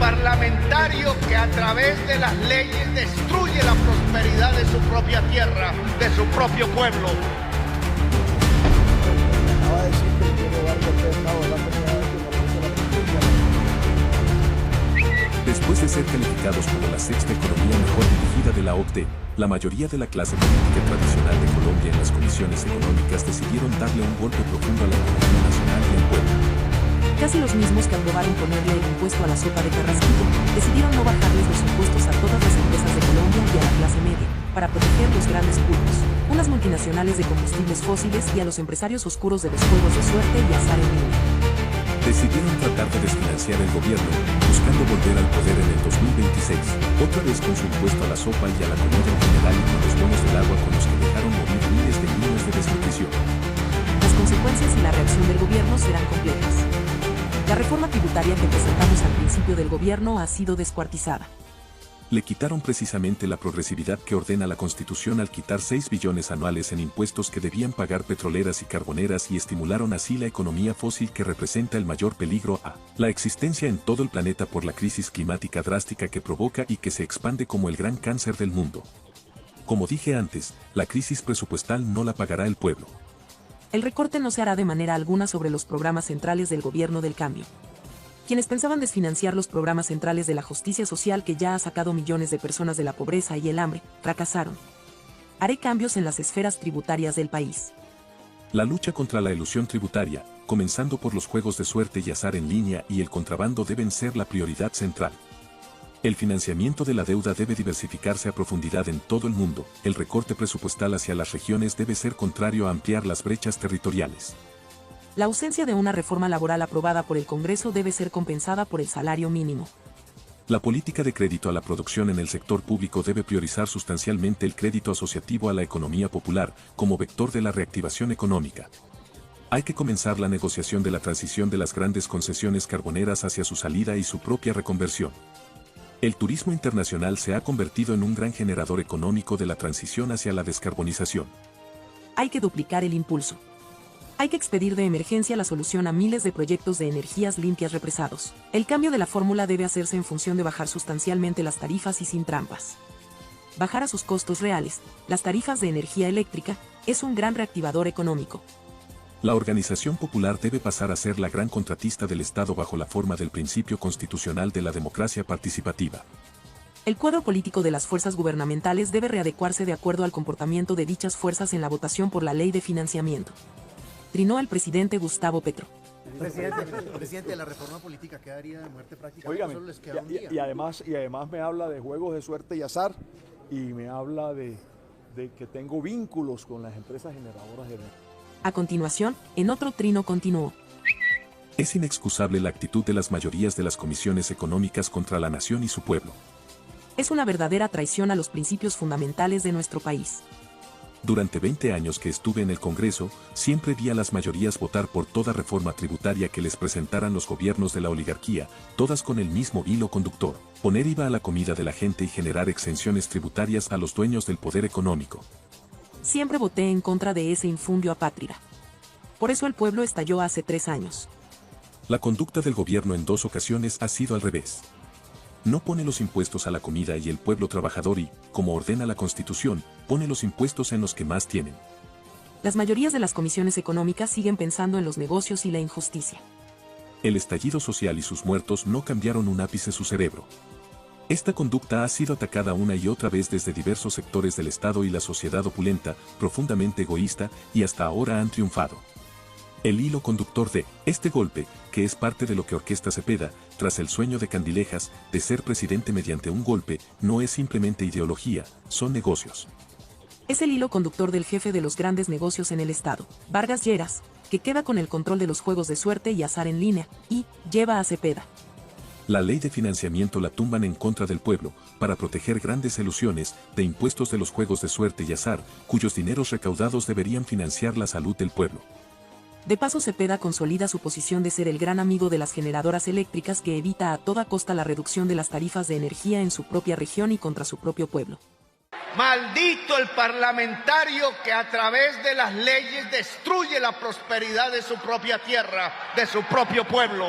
parlamentario que a través de las leyes destruye la prosperidad de su propia tierra, de su propio pueblo. Después de ser calificados como la sexta economía mejor dirigida de la OCDE, la mayoría de la clase política tradicional de Colombia en las comisiones económicas decidieron darle un golpe profundo a la economía nacional y al pueblo. Casi los mismos que aprobaron ponerle el impuesto a la sopa de Carrasquillo, decidieron no bajarles los impuestos a todas las empresas de Colombia y a la clase media, para proteger los grandes pulpos, unas multinacionales de combustibles fósiles y a los empresarios oscuros de los juegos de suerte y azar en línea. Decidieron tratar de desfinanciar el gobierno, buscando volver al poder en el 2026, otra vez con su impuesto a la sopa y a la comida en general y con los bonos del agua con los que dejaron morir miles de niños de desnutrición. Las consecuencias y la reacción del gobierno serán complejas. La reforma tributaria que presentamos al principio del gobierno ha sido descuartizada. Le quitaron precisamente la progresividad que ordena la Constitución al quitar 6 billones anuales en impuestos que debían pagar petroleras y carboneras y estimularon así la economía fósil que representa el mayor peligro a la existencia en todo el planeta por la crisis climática drástica que provoca y que se expande como el gran cáncer del mundo. Como dije antes, la crisis presupuestal no la pagará el pueblo. El recorte no se hará de manera alguna sobre los programas centrales del gobierno del cambio. Quienes pensaban desfinanciar los programas centrales de la justicia social que ya ha sacado millones de personas de la pobreza y el hambre, fracasaron. Haré cambios en las esferas tributarias del país. La lucha contra la elusión tributaria, comenzando por los juegos de suerte y azar en línea y el contrabando deben ser la prioridad central. El financiamiento de la deuda debe diversificarse a profundidad en todo el mundo, el recorte presupuestal hacia las regiones debe ser contrario a ampliar las brechas territoriales. La ausencia de una reforma laboral aprobada por el Congreso debe ser compensada por el salario mínimo. La política de crédito a la producción en el sector público debe priorizar sustancialmente el crédito asociativo a la economía popular, como vector de la reactivación económica. Hay que comenzar la negociación de la transición de las grandes concesiones carboneras hacia su salida y su propia reconversión. El turismo internacional se ha convertido en un gran generador económico de la transición hacia la descarbonización. Hay que duplicar el impulso. Hay que expedir de emergencia la solución a miles de proyectos de energías limpias represados. El cambio de la fórmula debe hacerse en función de bajar sustancialmente las tarifas y sin trampas. Bajar a sus costos reales, las tarifas de energía eléctrica, es un gran reactivador económico. La organización popular debe pasar a ser la gran contratista del Estado bajo la forma del principio constitucional de la democracia participativa. El cuadro político de las fuerzas gubernamentales debe readecuarse de acuerdo al comportamiento de dichas fuerzas en la votación por la ley de financiamiento. Trinó el presidente Gustavo Petro. Presidente, la reforma política quedaría de muerte práctica. Óigame, Solo les queda un día. y además me habla de juegos de suerte y azar y me habla de que tengo vínculos con las empresas generadoras de energía. A continuación, en otro trino continuó. Es inexcusable la actitud de las mayorías de las comisiones económicas contra la nación y su pueblo. Es una verdadera traición a los principios fundamentales de nuestro país. Durante 20 años que estuve en el Congreso, siempre vi a las mayorías votar por toda reforma tributaria que les presentaran los gobiernos de la oligarquía, todas con el mismo hilo conductor: poner IVA a la comida de la gente y generar exenciones tributarias a los dueños del poder económico. Siempre voté en contra de ese infundio apátrida. Por eso el pueblo estalló hace 3 años. La conducta del gobierno en 2 ocasiones ha sido al revés. No pone los impuestos a la comida y el pueblo trabajador y, como ordena la Constitución, pone los impuestos en los que más tienen. Las mayorías de las comisiones económicas siguen pensando en los negocios y la injusticia. El estallido social y sus muertos no cambiaron un ápice su cerebro. Esta conducta ha sido atacada una y otra vez desde diversos sectores del Estado y la sociedad opulenta, profundamente egoísta, y hasta ahora han triunfado. El hilo conductor de este golpe, que es parte de lo que orquesta Cepeda, tras el sueño de Candilejas, de ser presidente mediante un golpe, no es simplemente ideología, son negocios. Es el hilo conductor del jefe de los grandes negocios en el Estado, Vargas Lleras, que queda con el control de los juegos de suerte y azar en línea, y lleva a Cepeda. La ley de financiamiento la tumban en contra del pueblo, para proteger grandes ilusiones de impuestos de los juegos de suerte y azar, cuyos dineros recaudados deberían financiar la salud del pueblo. De paso, Cepeda consolida su posición de ser el gran amigo de las generadoras eléctricas que evita a toda costa la reducción de las tarifas de energía en su propia región y contra su propio pueblo. Maldito el parlamentario que a través de las leyes destruye la prosperidad de su propia tierra, de su propio pueblo.